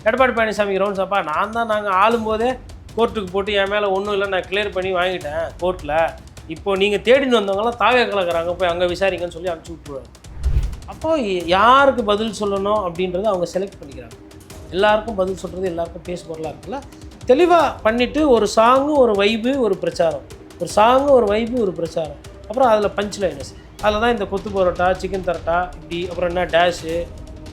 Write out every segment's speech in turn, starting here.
எடப்பாடி பழனிசாமிக்கு ரவுண்ட்ஸ் அப்பா நாங்கள் ஆளும்போதே கோர்ட்டுக்கு போட்டு என் மேலே ஒன்றும் இல்லை நான் கிளியர் பண்ணி வாங்கிட்டேன் கோர்ட்டில். இப்போ நீங்கள் தேடின்னு வந்தவங்களாம் தாவே கலக்கிறாங்க போய் அங்கே விசாரிங்கன்னு சொல்லி அனுப்பிச்சி விட்ருவாங்க. அப்போ யாருக்கு பதில் சொல்லணும் அப்படின்றத அவங்க செலக்ட் பண்ணிக்கிறாங்க. எல்லாருக்கும் பதில் சொல்கிறது எல்லாருக்கும் பேச பொருளாக இருக்குல்ல. தெளிவாக பண்ணிவிட்டு ஒரு சாங்கு ஒரு வைபு ஒரு பிரச்சாரம், ஒரு சாங்கு ஒரு வைபு ஒரு பிரச்சாரம், அப்புறம் அதில் பஞ்ச் லைனஸ். அதில் தான் இந்த கொத்து பரோட்டா சிக்கன் தரட்டா இப்படி, அப்புறம் என்ன டேஷு,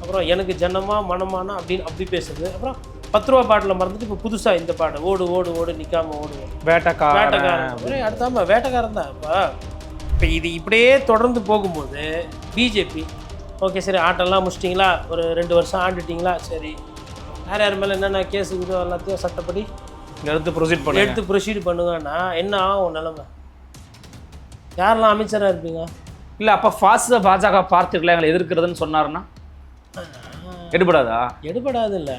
அப்புறம் எனக்கு ஜனமா மனமானா அப்படின்னு அப்படி பேசுறது. அப்புறம் 10 ரூபா பாட்டில் மறந்துட்டு இப்போ புதுசாக இந்த பாட்டு ஓடு ஓடு ஓடு நிற்காம ஓடுவோம் வேட்டைக்காரன் அடுத்தாம வேட்டைக்காரன் தான். இப்போ இது இப்படியே தொடர்ந்து போகும்போது பிஜேபி ஓகே சரி ஆட்டெல்லாம் முடிச்சிட்டிங்களா, ஒரு 2 வருஷம் ஆண்டுட்டிங்களா, சரி யார் யார் மேலே என்னென்ன கேஸு இது எல்லாத்தையும் சட்டப்படி எடுத்து ப்ரொசீட் பண்ணுங்கன்னா என்ன ஆகும் நிலைமை? யாரெல்லாம் அமைச்சராக இருப்பீங்க? இல்லை அப்போ ஃபாஸ்ட்டாக பாஜக பார்த்துக்கலாம் எங்களை எதிர்க்கிறதுன்னு சொன்னாருன்னா எடுபடாதா? எடுபடாது. இல்லை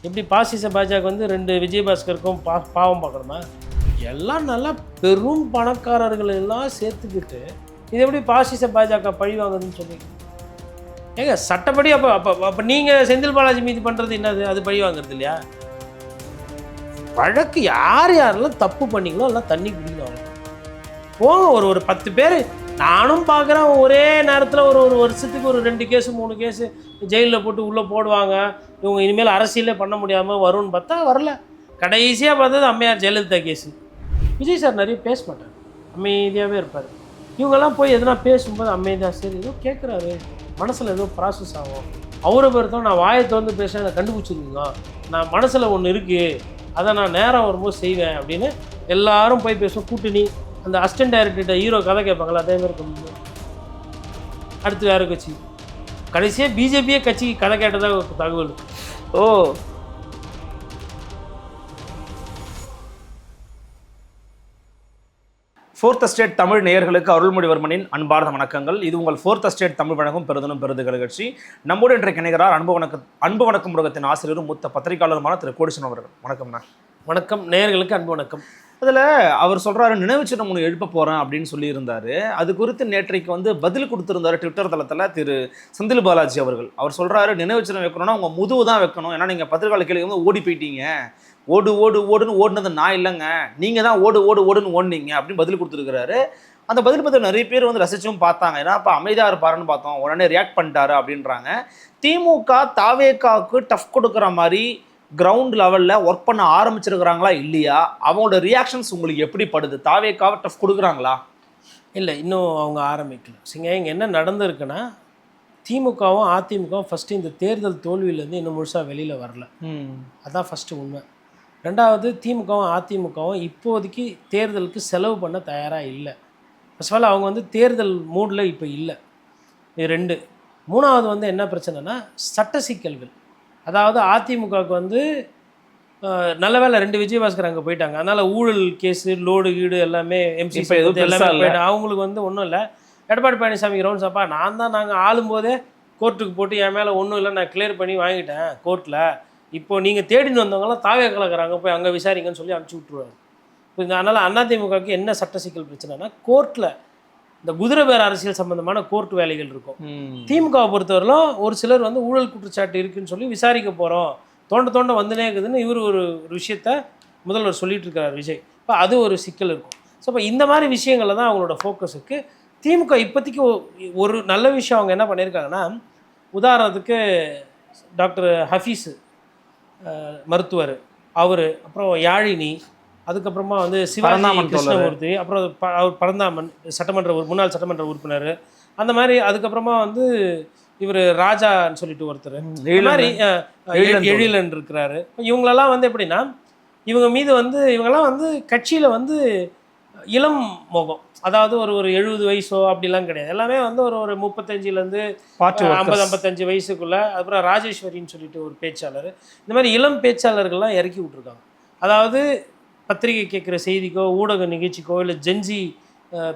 எப்படி பாசிச பாஜக வந்து 2 விஜயபாஸ்கருக்கும் பாவம் பார்க்கணுமா? எல்லாம் நல்லா பெரும் பணக்காரர்கள் எல்லாம் சேர்த்துக்கிட்டு இது எப்படி பாசிச பாஜக பழி வாங்குதுன்னு சொல்லி ஏங்க சட்டப்படி அப்போ அப்போ அப்போ நீங்கள் செந்தில் பாலாஜி மீது பண்ணுறது என்னது? அது பழி வாங்குறது இல்லையா? வழக்கு யார் யாரெல்லாம் தப்பு பண்ணிங்களோ எல்லாம் தண்ணி குடிக்கணும். போங்க ஒரு 10 பேர் நானும் பார்க்குறேன் ஒரே நேரத்தில் ஒரு வருஷத்துக்கு ஒரு 2 கேஸு 3 கேஸு ஜெயிலில் போட்டு உள்ளே போடுவாங்க. இவங்க இனிமேல் அரசியலே பண்ண முடியாமல் வரும்னு பார்த்தா வரல. கடைசியாக பார்த்தது அம்மையார் ஜெயலலிதா கேஸு. விஜய் சார் நிறைய பேச மாட்டார், அமைதியாகவே இருப்பார். இவங்கெல்லாம் போய் எதுனா பேசும்போது அமைதியாக சரி ஏதோ கேட்குறாரு மனசில் ஏதோ ப்ராசஸ் ஆகும். அவரை பொறுத்தவரை நான் வாயத்தை வந்து பேச நான் கண்டுபிடிச்சிருக்கீங்க, நான் மனசில் ஒன்று இருக்குது அதை நான் நேரம் வரும்போது செய்வேன் அப்படின்னு எல்லாரும் போய் பேசுவோம். கூட்டணி அந்த அசிஸ்டன்ட் டைரக்டர்கிட்ட ஹீரோ கதை கேட்பாங்களா அதே மாதிரி இருக்கும். அடுத்து வேறு கட்சி கடைசியாக பிஜேபியே கட்சிக்கு கதை கேட்டதாக ஒரு தகவல். ஓ ஃபோர்த் எஸ்டேட் தமிழ் நேயர்களுக்கு அருள்மொழிவர்மனின் அன்பார்ந்த வணக்கங்கள். இது உங்கள் ஃபோர்த் எஸ்டேட் தமிழ் வழங்கும் பெருதனும் பெருதுகள் நிகழ்ச்சி. நம்மோடு இன்றைக்கு இணைகிறார் அன்பு வணக்கம் முருகத்தின் ஆசிரியரும் மூத்த பத்திரிகையாளருமான திரு கோடிசன் அவர்கள். வணக்கம்ண்ணா. வணக்கம் நேயர்களுக்கு அன்பு வணக்கம். அதில் அவர் சொல்கிறாரு நினைவு சின்னம் ஒன்று எழுப்ப போகிறேன் அப்படின்னு சொல்லியிருந்தார். அது குறித்து நேற்றைக்கு வந்து பதில் கொடுத்துருந்தார் ட்விட்டர் தளத்தில் திரு செந்தில் பாலாஜி அவர்கள். அவர் சொல்கிறாரு நினைவு சின்னம் வைக்கணும்னா உங்கள் முதுகு தான் வைக்கணும், ஏன்னா நீங்கள் பத்திரிகையாளர் கேள்வி வந்து ஓடி போயிட்டீங்க, ஓடு ஓடு ஓடுன்னு ஓடுனது நான் இல்லைங்க, நீங்கள் தான் ஓடு ஓடு ஓடுன்னு ஓடுனீங்க அப்படின்னு பதில் கொடுத்துருக்கிறாரு. அந்த பதில் பற்றி நிறைய பேர் வந்து ரசிச்சும் பார்த்தாங்க. ஏன்னா இப்போ அமைதியாக இருப்பாருன்னு பார்த்தோம், உடனே ரியாக்ட் பண்ணிட்டாரு அப்படின்றாங்க. திமுக தாவேகாவுக்கு டஃப் கொடுக்குற மாதிரி கிரவுண்ட் லெவலில் ஒர்க் பண்ண ஆரம்பிச்சிருக்கிறாங்களா இல்லையா? அவங்களோட ரியாக்ஷன்ஸ் உங்களுக்கு எப்படி படுது? தாவேகாவை டஃப் கொடுக்குறாங்களா? இல்லை இன்னும் அவங்க ஆரம்பிக்கல. சரிங்க, இங்கே என்ன நடந்திருக்குன்னா திமுகவும் அதிமுகவும் ஃபஸ்ட்டு இந்த தேர்தல் தோல்வியிலேருந்து இன்னும் முழுசாக வெளியில் வரல. அதுதான் ஃபஸ்ட்டு உண்மை. ரெண்டாவது திமுகவும் அதிமுகவும் இப்போதைக்கு தேர்தலுக்கு செலவு பண்ண தயாராக இல்லை. ஃபர்ஸ்ட் ஆஃப் ஆல் அவங்க வந்து தேர்தல் மூடில் இப்போ இல்லை. இது 2. மூணாவது வந்து என்ன பிரச்சனைனா சட்ட சிக்கல்கள். அதாவது அதிமுகவுக்கு வந்து நல்ல வேலை 2 விஜயபாஸ்கர் அங்கே போயிட்டாங்க, அதனால் ஊழல் கேஸு லோடு கீடு எல்லாமே எம்சி எல்லாமே போயிட்டாங்க. அவங்களுக்கு வந்து ஒன்றும் இல்லை. எடப்பாடி பழனிசாமிக்கு ரவுண்ட்ஸ் அப்பா நாங்கள் ஆளும்போதே கோர்ட்டுக்கு போட்டு என் மேலே ஒன்றும் இல்லை நான் கிளியர் பண்ணி வாங்கிட்டேன் கோர்ட்டில், இப்போது நீங்கள் தேடின்னு வந்தவங்களாம் தாவே கலக்கிறாங்க போய் அங்கே விசாரிங்கன்னு சொல்லி அனுப்பிச்சி விட்ருவாங்க. இப்போ அதனால் அதிமுகவுக்கு என்ன சட்ட சிக்கல் பிரச்சனைனா கோர்ட்டில் இந்த குதிரை பேர் அரசியல் சம்பந்தமான கோர்ட் வேலைகள் இருக்கும். திமுகவை பொறுத்தவரையிலும் ஒரு சிலர் வந்து ஊழல் குற்றச்சாட்டு இருக்குன்னு சொல்லி விசாரிக்க போகிறோம், தோண்ட வந்துனே இருக்குதுன்னு இவர் ஒரு விஷயத்த முதல்வர் சொல்லிட்டு இருக்கார் விஜய். இப்போ அது ஒரு சிக்கல் இருக்கும். ஸோ இப்போ இந்த மாதிரி விஷயங்களில் தான் அவங்களோட ஃபோக்கஸ் இருக்குது. திமுக இப்போதைக்கு ஒரு நல்ல விஷயம் அவங்க என்ன பண்ணியிருக்காங்கன்னா, உதாரணத்துக்கு டாக்டர் ஹஃபீஸ் மருத்துவர் அவர், அப்புறம் யாழினி, அதுக்கப்புறமா வந்து சிவாஜி கிருஷ்ணமூர்த்தி, அப்புறம் அவர் பரந்தாமன் முன்னாள் சட்டமன்ற உறுப்பினர், அந்த மாதிரி. அதுக்கப்புறமா வந்து இவர் ராஜான்னு சொல்லிட்டு ஒருத்தர், இந்த மாதிரி எழிலன் இருக்கிறாரு. இவங்களெல்லாம் வந்து எப்படின்னா இவங்க மீது வந்து இவங்கெல்லாம் வந்து கட்சியில் வந்து இளம் முகம், அதாவது ஒரு 70 வயசோ அப்படிலாம் கிடையாது, எல்லாமே வந்து ஒரு 35லேருந்து 50-55 வயசுக்குள்ளே. அப்புறம் ராஜேஸ்வரின்னு சொல்லிட்டு ஒரு பேச்சாளர், இந்த மாதிரி இளம் பேச்சாளர்கள்லாம் இறக்கி விட்ருக்காங்க. அதாவது பத்திரிகை கேட்குற செய்திக்கோ ஊடக நிகழ்ச்சிக்கோ இல்லை ஜென்ஜி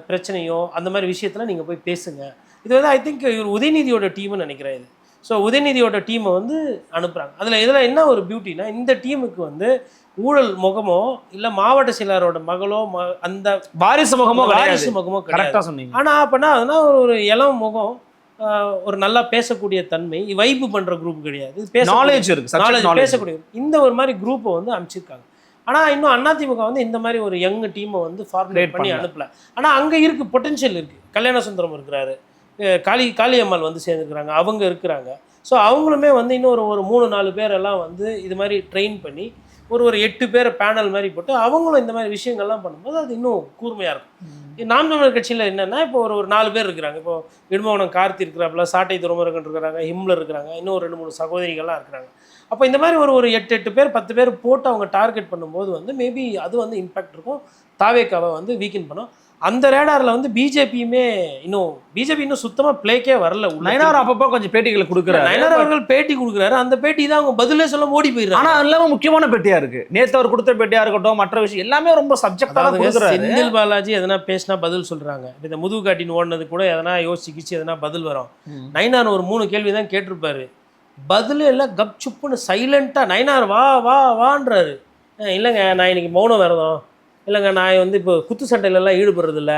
பிரச்சனையோ அந்த மாதிரி விஷயத்தில் நீங்கள் போய் பேசுங்க. இது வந்து ஐ திங்க் இவர் உதயநிதியோட டீம்னு நினைக்கிறேன் இது. ஸோ உதயநிதியோட டீமை வந்து அனுப்புகிறாங்க. இதில் என்ன ஒரு பியூட்டினா இந்த டீமுக்கு வந்து ஊழல் முகமோ இல்லை மாவட்ட செயலாளரோட மகளோ அந்த வாரிசு முகமோ கிடையாது. கரெக்டாக சொன்னீங்க. ஆனால் அப்படின்னா அதனால் ஒரு இளம் முகம் ஒரு நல்லா பேசக்கூடிய தன்மை, வைப்பு பண்ணுற குரூப் கிடையாது, நாலேஜ் இருக்கு, நாலேஜ் பேசக்கூடிய இந்த ஒரு மாதிரி குரூப்பை வந்து அமைச்சிருக்காங்க. ஆனால் இன்னும் அதிமுக வந்து இந்த மாதிரி ஒரு யங் டீமை வந்து ஃபார்முலேட் பண்ணி அனுப்பல. ஆனால் அங்கே இருக்குது, பொட்டென்ஷியல் இருக்குது. கல்யாண சுந்தரம் இருக்கிறாரு, காளியம்மாள் வந்து சேர்ந்துருக்குறாங்க, அவங்க இருக்கிறாங்க. ஸோ அவங்களுமே வந்து இன்னும் ஒரு 3-4 பேரெல்லாம் வந்து இது மாதிரி ட்ரெயின் பண்ணி ஒரு 8 பேரை பேனல் மாதிரி போட்டு அவங்களும் இந்த மாதிரி விஷயங்கள்லாம் பண்ணும்போது அது இன்னும் கூர்மையாக இருக்கும். நாம் தமிழர் கட்சியில் என்னென்னா இப்போ ஒரு 4 பேர் இருக்கிறாங்க. இப்போ இடும்பவனம் கார்த்தி இருக்கிறாப்புல, சாட்டை துறைமுருகன் இருக்கிறாங்க, ஹிம்லர் இருக்கிறாங்க, இன்னும் 2-3 சகோதரிகள்லாம் இருக்கிறாங்க. அப்போ இந்த மாதிரி ஒரு 8 பேர் 10 பேர் போட்டு அவங்க டார்கெட் பண்ணும்போது வந்து மேபி அது வந்து இம்பாக்ட் இருக்கும். தாவேக்காவை வந்து வீக்கெண்ட் பண்ணும். அந்த ரேடாரில் வந்து பிஜேபி இன்னும் சுத்தமாக பிளேக்கே வரல. நயனார் அப்பப்போ கொஞ்சம் பேட்டிகளை கொடுக்குறாரு. நயனார் அவர்கள் பேட்டி கொடுக்குறாரு, அந்த பேட்டி தான் அவங்க பதிலே சொல்ல ஓடி போயிடுறாங்க. ஆனால் எல்லாமே முக்கியமான பேட்டியா இருக்கு. நேற்று அவர் கொடுத்த பேட்டியா இருக்கட்டும், மற்ற விஷயம் எல்லாமே ரொம்ப சப்ஜெக்டாக. செந்தில் பாலாஜி எதனா பேசினா பதில் சொல்றாங்க. இந்த முதுகு காட்டின்னு ஓடினது கூட எதனா யோசிச்சு எதனா பதில் வரும். நயனார் ஒரு 3 கேள்வி தான் கேட்டிருப்பாரு, பதிலே எல்லாம் கப் சுப்புன்னு சைலண்டா நயனார் வா வா வான்றாரு. இல்லைங்க நான் இன்னைக்கு மௌனம் விரதம், இல்லைங்க நான் வந்து இப்போ குத்து சண்டையிலலாம் ஈடுபடுறதில்ல,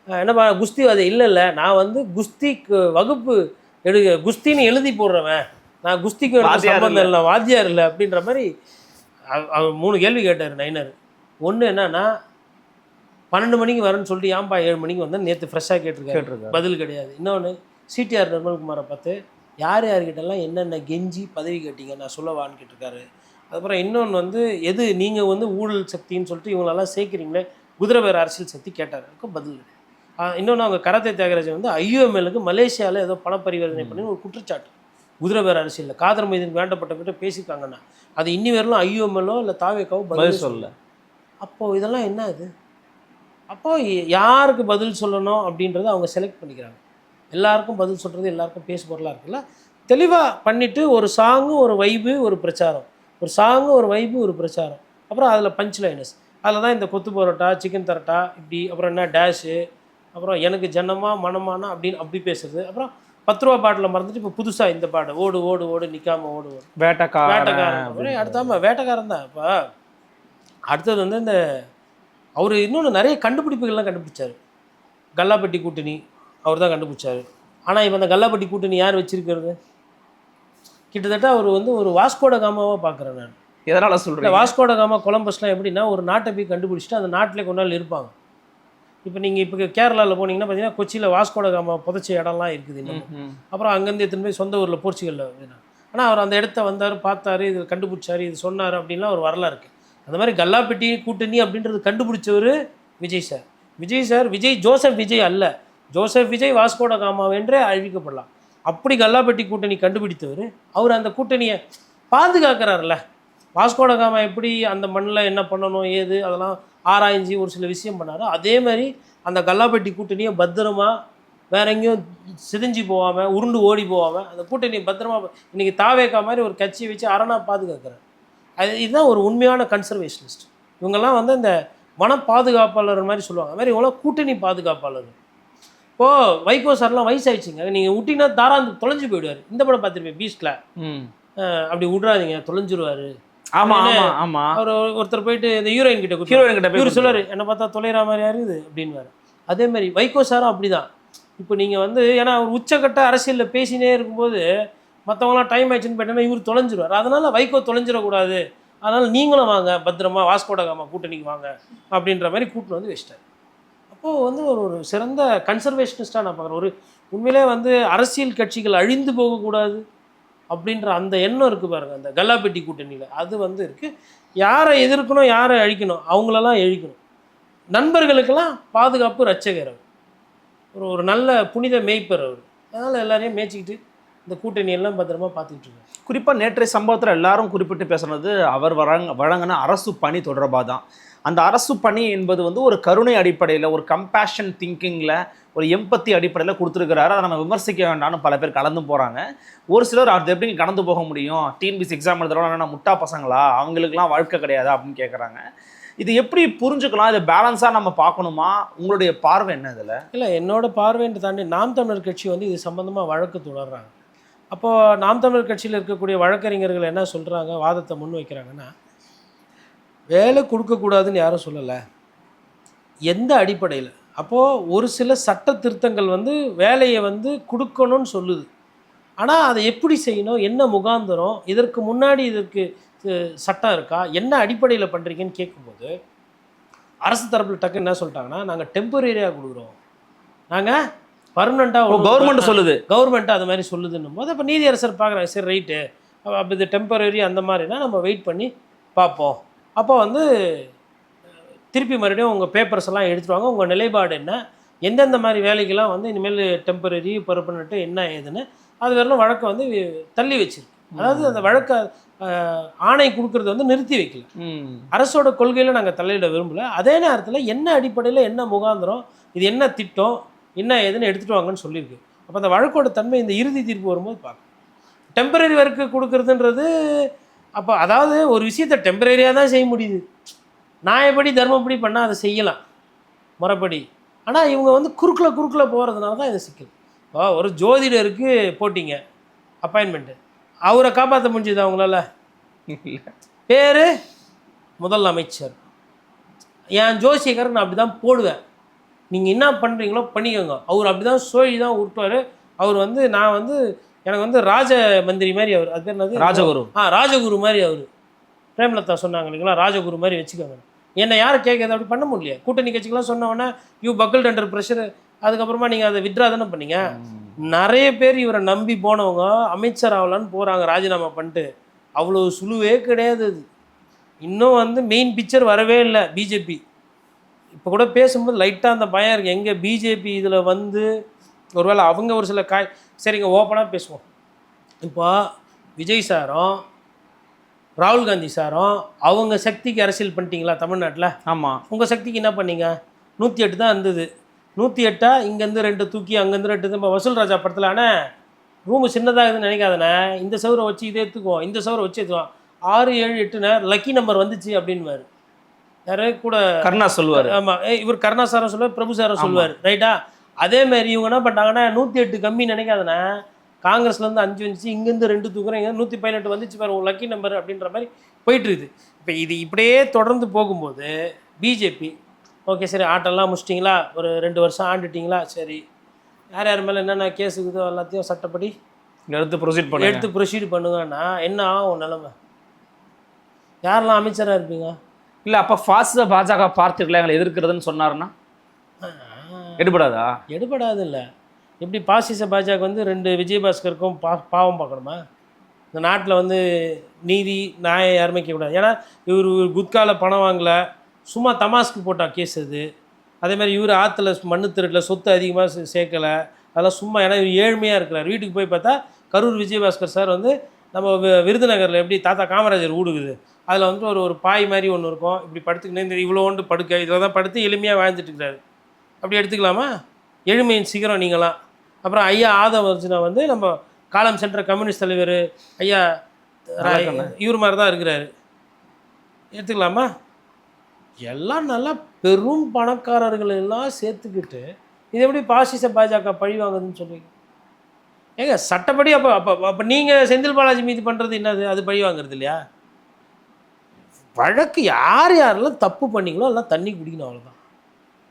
என்னப்பா குஸ்தி அது இல்லை நான் வந்து குஸ்திக்கு வகுப்பு குஸ்தின்னு எழுதி போடுறவன், நான் குஸ்திக்கு சம்பந்தம் இல்லை, வாத்தியார் இல்லை அப்படின்ற மாதிரி அவர் 3 கேள்வி கேட்டார் நயனார். ஒன்று என்னன்னா 12 மணிக்கு வரேன்னு சொல்லிட்டு ஏன்பா 7 மணிக்கு வந்தேன் நேற்று ஃப்ரெஷ்ஷாக கேட்டிருக்காரு, பதில் கிடையாது. இன்னொன்று சிடிஆர் நிர்மல்குமாரை பார்த்து யார்கிட்டலாம் என்னென்ன கெஞ்சி பதவி கேட்டீங்க நான் சொல்லவான்னு கேட்டிருக்காரு. அதுக்கப்புறம் இன்னொன்று வந்து எது நீங்கள் வந்து ஊழல் சக்தின்னு சொல்லிட்டு இவங்களெல்லாம் சேர்க்குறீங்களே குதிரை பேர் அரசியல் சக்தி கேட்டார், அதுக்கும் பதில். இன்னொன்று அவங்க கராத்தே தியாகராஜன் வந்து ஐயூஎம்எலுக்கு மலேசியாவில் ஏதோ பண பரிவர்த்தனை பண்ணி ஒரு குற்றச்சாட்டு குதிரை பேர் அரசியலில் காதர் மைதீன் வேண்டப்பட்டவர்கிட்ட பேசியிருக்காங்கன்னா அது இன்னி வரலும் ஐயூஎம்எல்லோ இல்லை தாவேக்காவோ பதில் சொல்லலை. அப்போது இதெல்லாம் என்ன அது? அப்போது யாருக்கு பதில் சொல்லணும் அப்படின்றத அவங்க செலக்ட் பண்ணிக்கிறாங்க. எல்லாருக்கும் பதில் சொல்கிறது எல்லாருக்கும் பேசு பொருளாக இருக்குல்ல, தெளிவாக பண்ணிவிட்டு ஒரு சாங்கு ஒரு வைபு ஒரு பிரச்சாரம், ஒரு சாங்கு ஒரு வைபு ஒரு பிரச்சாரம், அப்புறம் அதில் பஞ்ச் லைனஸ், அதில் தான் இந்த கொத்து பரோட்டா சிக்கன் தரட்டா இப்படி, அப்புறம் என்ன டேஷு, அப்புறம் எனக்கு ஜன்னமா மனமானா அப்படின்னு அப்படி பேசுறது, அப்புறம் 10 ரூபா பாட்டில் மறந்துட்டு இப்போ புதுசாக இந்த பாட்டு ஓடு ஓடு ஓடு நிற்காம ஓடு ஓடு வேட்டைக்காரன் அடுத்தாமல் வேட்டைக்காரன் தான். இப்போ அடுத்தது வந்து இந்த அவர் இன்னொன்று நிறைய கண்டுபிடிப்புகள்லாம் கண்டுபிடிச்சார். கல்லாப்பட்டி கூட்டணி அவர் தான் கண்டுபிடிச்சார். ஆனால் இப்போ அந்த கல்லாப்பட்டி கூட்டணி யார் வச்சிருக்கிறது? கிட்டத்தட்ட அவர் வந்து ஒரு வாஸ்கோட காமாவாக பார்க்குறேன் நான். எதனால் சொல்கிறேன்? வாஸ்கோட காமா கொலம்பஸ்லாம் எப்படின்னா ஒரு நாட்டை போய் கண்டுபிடிச்சிட்டு அந்த நாட்டிலே கொஞ்ச நாள் இருப்பாங்க. இப்போ நீங்கள் இப்போ கேரளாவில் போனீங்கன்னா பார்த்தீங்கன்னா கொச்சியில் வாஸ்கோட காமா புதைச்ச இடம்லாம் இருக்குது இன்னும். அப்புறம் அங்கேருந்து எடுத்துன்னு போய் சொந்த ஊரில் போர்ச்சுகலில். ஆனால் அவர் அந்த இடத்த வந்தார், பார்த்தாரு, இது கண்டுபிடிச்சார், இது சொன்னார் அப்படின்லாம் ஒரு வரலாறு இருக்குது. அந்த மாதிரி கல்லாப்பட்டி கூட்டணி அப்படின்றது கண்டுபிடிச்சவர் விஜய் சார். விஜய் ஜோசப் விஜய் அல்ல, ஜோசப் விஜய் வாஸ்கோட காமாவென்றே அழிக்கப்படலாம். அப்படி கல்லாப்பட்டி கூட்டணி கண்டுபிடித்தவர் அவர் அந்த கூட்டணியை பாதுகாக்கிறார்ல. வாஸ்கோட காமா எப்படி அந்த மண்ணில் என்ன பண்ணணும் ஏது அதெல்லாம் ஆராய்ஞ்சி ஒரு சில விஷயம் பண்ணாரோ அதே மாதிரி அந்த கல்லாப்பட்டி கூட்டணியை பத்திரமா வேற எங்கேயும் சிதைஞ்சி போகாமல் உருண்டு ஓடி போகாமல் அந்த கூட்டணியை பத்திரமா இன்றைக்கி தாவேக்கா மாதிரி ஒரு கட்சியை வச்சு அரணா பாதுகாக்கிறார். இதுதான் ஒரு உண்மையான கன்சர்வேஷனிஸ்ட். இவங்கெல்லாம் வந்து இந்த வன பாதுகாப்பாளர் மாதிரி சொல்லுவாங்க, அது மாதிரி இவங்களாம் கூட்டணி பாதுகாப்பாளர். இப்போது வைகோ சார்லாம் வயசாகிடுச்சிங்க, நீங்கள் விட்டிங்கன்னா தாராந்து தொலைஞ்சு போயிடுவார். இந்த படம் பார்த்துருப்பேன் பீஸ்டில், அப்படி விட்றாதீங்க தொலைஞ்சிருவார். அவர் ஒருத்தர் போயிட்டு இந்த ஹீரோயின் கிட்ட இவர் சொல்லுவார் என்னை பார்த்தா தொலைகிற மாதிரி இருக்குது அப்படின்வார். அதே மாதிரி வைகோ சாரும் அப்படி தான். இப்போ நீங்கள் வந்து ஏன்னா அவர் உச்சக்கட்ட அரசியலில் பேசினே இருக்கும்போது மற்றவங்களாம் டைம் ஆயிடுச்சுன்னு போயிட்டோன்னா இவர் தொலைஞ்சிருவார். அதனால் வைகோ தொலைஞ்சிடக்கூடாது, அதனால் நீங்களும் வாங்க பத்திரமா வாஸ்கோட காமா கூட்டணிக்கு வாங்க அப்படின்ற மாதிரி கூட்டின்னு வந்து வச்சிட்டார். அப்போது வந்து ஒரு சிறந்த கன்சர்வேஷனிஸ்ட்டாக நான் பார்க்குறேன். ஒரு உண்மையிலே வந்து அரசியல் கட்சிகள் அழிந்து போகக்கூடாது அப்படின்ற அந்த எண்ணம் இருக்குது பாருங்கள் அந்த கல்லாப்பட்டி கூட்டணியில். அது வந்து இருக்குது. யாரை எதிர்க்கணும் யாரை அழிக்கணும் அவங்களெல்லாம் அழிக்கணும். நண்பர்களுக்கெல்லாம் பாதுகாப்பு ரட்சகர் அவர், ஒரு நல்ல புனித மேய்ப்பர் அவர். அதனால் எல்லாரையும் மேய்ச்சிக்கிட்டு இந்த கூட்டணியெல்லாம் பத்திரமா பார்த்துக்கிட்டு இருக்காங்க. குறிப்பாக நேற்றைய சம்பவத்தில் எல்லாரும் குறிப்பிட்டு பேசுனது அவர் வழங்கின அரசு பணி தொடர்பாக தான். அந்த அரசு பணி என்பது வந்து ஒரு கருணை அடிப்படையில், ஒரு கம்பேஷன் திங்கிங்கில், ஒரு எம்பத்தி அடிப்படையில் கொடுத்துருக்கிறாரு. அதை நம்ம விமர்சிக்க வேண்டாம்னு பல பேர் கடந்து போகிறாங்க. ஒரு சிலர் அது எப்படி கடந்து போக முடியும், டிஎன்பிசி எக்ஸாம் எழுதுறவங்க முட்டா பசங்களா, அவங்களுக்குலாம் வாழ்க்கை கிடையாதா அப்படின்னு கேட்குறாங்க. இது எப்படி புரிஞ்சுக்கலாம்? இதை பேலன்ஸாக நம்ம பார்க்கணுமா? உங்களுடைய பார்வை என்ன இதில்? இல்லை, என்னோட பார்வைன்னு தாண்டி நாம் தமிழர் கட்சி வந்து இது சம்மந்தமாக வழக்கு தொடர்றாங்க. அப்போது நாம் தமிழர் கட்சியில் இருக்கக்கூடிய வழக்கறிஞர்கள் என்ன சொல்கிறாங்க, வாதத்தை முன் வைக்கிறாங்கன்னா, வேலை கொடுக்கக்கூடாதுன்னு யாரும் சொல்லலை. எந்த அடிப்படையில் அப்போது ஒரு சில சட்ட திருத்தங்கள் வந்து வேலையை வந்து கொடுக்கணும்னு சொல்லுது. ஆனால் அதை எப்படி செய்யணும், என்ன முகாந்திரம், இதற்கு முன்னாடி இதற்கு சட்டம் இருக்கா, என்ன அடிப்படையில் பண்ணுறீங்கன்னு கேட்கும்போது அரசு தரப்பில் டக்கு என்ன சொல்லிட்டாங்கன்னா, நாங்கள் டெம்பரரியாக கொடுக்குறோம், நாங்கள் பர்மனெண்ட்டாக கவர்மெண்ட் சொல்லுது, கவர்மெண்ட்டு அது மாதிரி சொல்லுதுன்னும் போது அப்போ நீதியரசர் பார்க்குறாங்க, சரி ரைட்டு, அப்போ இது டெம்பரரி அந்த மாதிரினா நம்ம வெயிட் பண்ணி பார்ப்போம். அப்போ வந்து திருப்பி மறுபடியும் உங்கள் பேப்பர்ஸ் எல்லாம் எடுத்துட்டு வாங்க, உங்கள் நிலைப்பாடு என்ன, எந்தெந்த மாதிரி வேலைக்கெல்லாம் வந்து இனிமேல் டெம்பரரி பர்மனெண்ட்டு என்ன ஏதுன்னு அது வரலாம் வழக்கை வந்து தள்ளி வச்சிருக்கு. அதாவது அந்த வழக்கை ஆணை கொடுக்கறது வந்து நிறுத்தி வைக்கல. அரசோட கொள்கையில் நாங்கள் தலையிட விரும்பல. அதே நேரத்தில் என்ன அடிப்படையில் என்ன முகாந்திரம், இது என்ன திட்டம், என்ன ஏதுன்னு எடுத்துகிட்டு வாங்கன்னு சொல்லியிருக்கு. அப்போ அந்த வழக்கோட தன்மை இந்த இறுதி தீர்ப்பு வரும்போது பார்க்கணும். டெம்பரரி ஒர்க்கு கொடுக்குறதுன்றது அப்போ அதாவது ஒரு விஷயத்தை டெம்பரரியாக தான் செய்ய முடியுது, நியாயப்படி தர்மப்படி பண்ணால் அதை செய்யலாம் முறைப்படி. ஆனால் இவங்க வந்து குறுக்கில் போகிறதுனால தான் இது சிக்கல். இப்போ ஒரு ஜோதிடருக்கு போட்டிங்க அப்பாயின்மெண்ட்டு, அவரை காப்பாற்ற முடிஞ்சது அவங்களால? பேர் முதல் அமைச்சர், என் ஜோசியக்காரர் நான் அப்படி தான் போடுவேன், நீங்கள் என்ன பண்ணுறீங்களோ பண்ணிக்கோங்க, அவர் அப்படி தான் சோழி தான் விட்டுவார். அவர் வந்து நான் வந்து எனக்கு வந்து ராஜ மந்திரி மாதிரி அவர், அது பேர் என்னது, ராஜகுரு. ராஜகுரு மாதிரி அவர். பிரேமலதா சொன்னாங்க இல்லைங்களா, ராஜகுரு மாதிரி வச்சுக்கோங்க. என்னை யாரை கேட்குறது, அப்படி பண்ண முடியல. கூட்டணி கட்சிக்கெல்லாம் சொன்னவொன்னே யூ பக்கிள்ட் அண்டர் ப்ரெஷர், அதுக்கப்புறமா நீங்கள் அதை வித்ரா தானே பண்ணீங்க. நிறைய பேர் இவரை நம்பி போனவங்க அமைச்சர் ஆகலான்னு போகிறாங்க ராஜினாமா பண்ணிட்டு. அவ்வளோ சுழுவே கிடையாது அது. இன்னும் வந்து மெயின் பிக்சர் வரவே இல்லை பிஜேபி. இப்போ கூட பேசும்போது லைட்டாக அந்த பயம் இருக்குது, எங்கே பிஜேபி இதில் வந்து ஒருவேளை அவங்க ஒரு சில சரிங்க ஓப்பனாக பேசுவோம். இப்போ விஜய் சாரும் ராகுல் காந்தி சாரும் அவங்க சக்திக்கு அரசியல் பண்ணிட்டீங்களா தமிழ்நாட்டில்? ஆமாம். உங்கள் சக்திக்கு என்ன பண்ணீங்க? 108 தான் இருந்தது. 108 இங்கேருந்து 2 தூக்கி அங்கேருந்து 2 இப்போ வசூல் ராஜா படத்தில் ஆனால் ரூமு சின்னதாகுதுன்னு நினைக்காதண்ணே, இந்த சவரை வச்சு இதே எடுத்துக்குவோம், இந்த சவரை வச்சு எடுத்துக்குவோம், 6 7 8 லக்கி நம்பர் வந்துச்சு அப்படின்வார். யாரே கூட கருணா சொல்லுவார். ஆமாம், இவர் கருணா சாரம் சொல்லுவார், பிரபு சாரம் சொல்லுவார், ரைட்டா? அதேமாரி இவங்க என்ன பண்ணாங்கன்னா 108 கம்மி நினைக்காதண்ணே, காங்கிரஸ்லேருந்து 5 வந்துச்சு, இங்கேருந்து 2 தூக்குறோம், இங்கே 118 வந்துச்சு பாரு உங்கள் லக்கி நம்பர் அப்படின்ற மாதிரி போயிட்டுருக்குது. இப்போ இது இப்படியே தொடர்ந்து போகும்போது பிஜேபி ஓகே சரி ஆட்டெல்லாம் முடிச்சிட்டிங்களா, ஒரு 2 வருஷம் ஆண்டுட்டிங்களா, சரி யார் யார் மேலே என்னென்ன கேஸ் இருக்குதோ எல்லாத்தையும் சட்டப்படி எடுத்து ப்ரொசீட் பண்ணுங்கன்னா என்ன ஆகும் நிலைமை? யாரெல்லாம் அமைச்சராக இருப்பீங்க? இல்லை அப்போ ஃபாஸ்ட் பாஜக பார்ட்டிகளை எங்களை எதிர்க்கிறதுன்னு சொன்னாருன்னா எடுபடாதா? எடுபடாது. இல்லை எப்படி பாசிச பாஜக வந்து 2 விஜயபாஸ்கருக்கும் பாவம் பார்க்கணுமா? இந்த நாட்டில் வந்து நீதி நியாயம் யாருமே கேட்கக்கூடாது. ஏன்னா இவர் குட்கால பணம் வாங்கலை, சும்மா தமாஸ்க்கு போட்டால் கேஸ் அது. அதேமாதிரி இவர் ஆற்றுல மண்ணு திருட்டில் சொத்து அதிகமாக சேர்க்கலை, அதெல்லாம் சும்மா. ஏன்னா இவர் ஏழ்மையாக இருக்கிறார். வீட்டுக்கு போய் பார்த்தா கரூர் விஜயபாஸ்கர் சார் வந்து நம்ம விருதுநகரில் எப்படி தாத்தா காமராஜர் ஊடுக்குது, அதில் வந்து ஒரு பாய் மாதிரி ஒன்று இருக்கும், இப்படி படுத்துக்கினே இந்த இவ்வளோண்டு படுக்க இதில் தான் படுத்து எளிமையாக வாழ்ந்துட்டு இருக்கிறாரு. அப்படி எடுத்துக்கலாமா? எளிமையின் சிகரம் நீங்களாம். அப்புறம் ஐயா ஆதவர்ஜுனா வந்து நம்ம காலம் சென்ற கம்யூனிஸ்ட் தலைவர் ஐயா இவர் மாதிரி தான் இருக்கிறாரு, எடுத்துக்கலாமா? எல்லாம் நல்லா பெரும் பணக்காரர்கள் எல்லாம் சேர்த்துக்கிட்டு இது எப்படி பாசிச பாஜக பழி வாங்குதுன்னு சொல்றீங்க? ஏங்க சட்டப்படி அப்போ அப்போ அப்போ நீங்கள் செந்தில் பாலாஜி மீது பண்ணுறது என்னது, அது பழி வாங்குறது இல்லையா? வழக்கு யார் யாரெல்லாம் தப்பு பண்ணிங்களோ எல்லாம் தண்ணி குடிக்கணும், அவ்வளோதான்.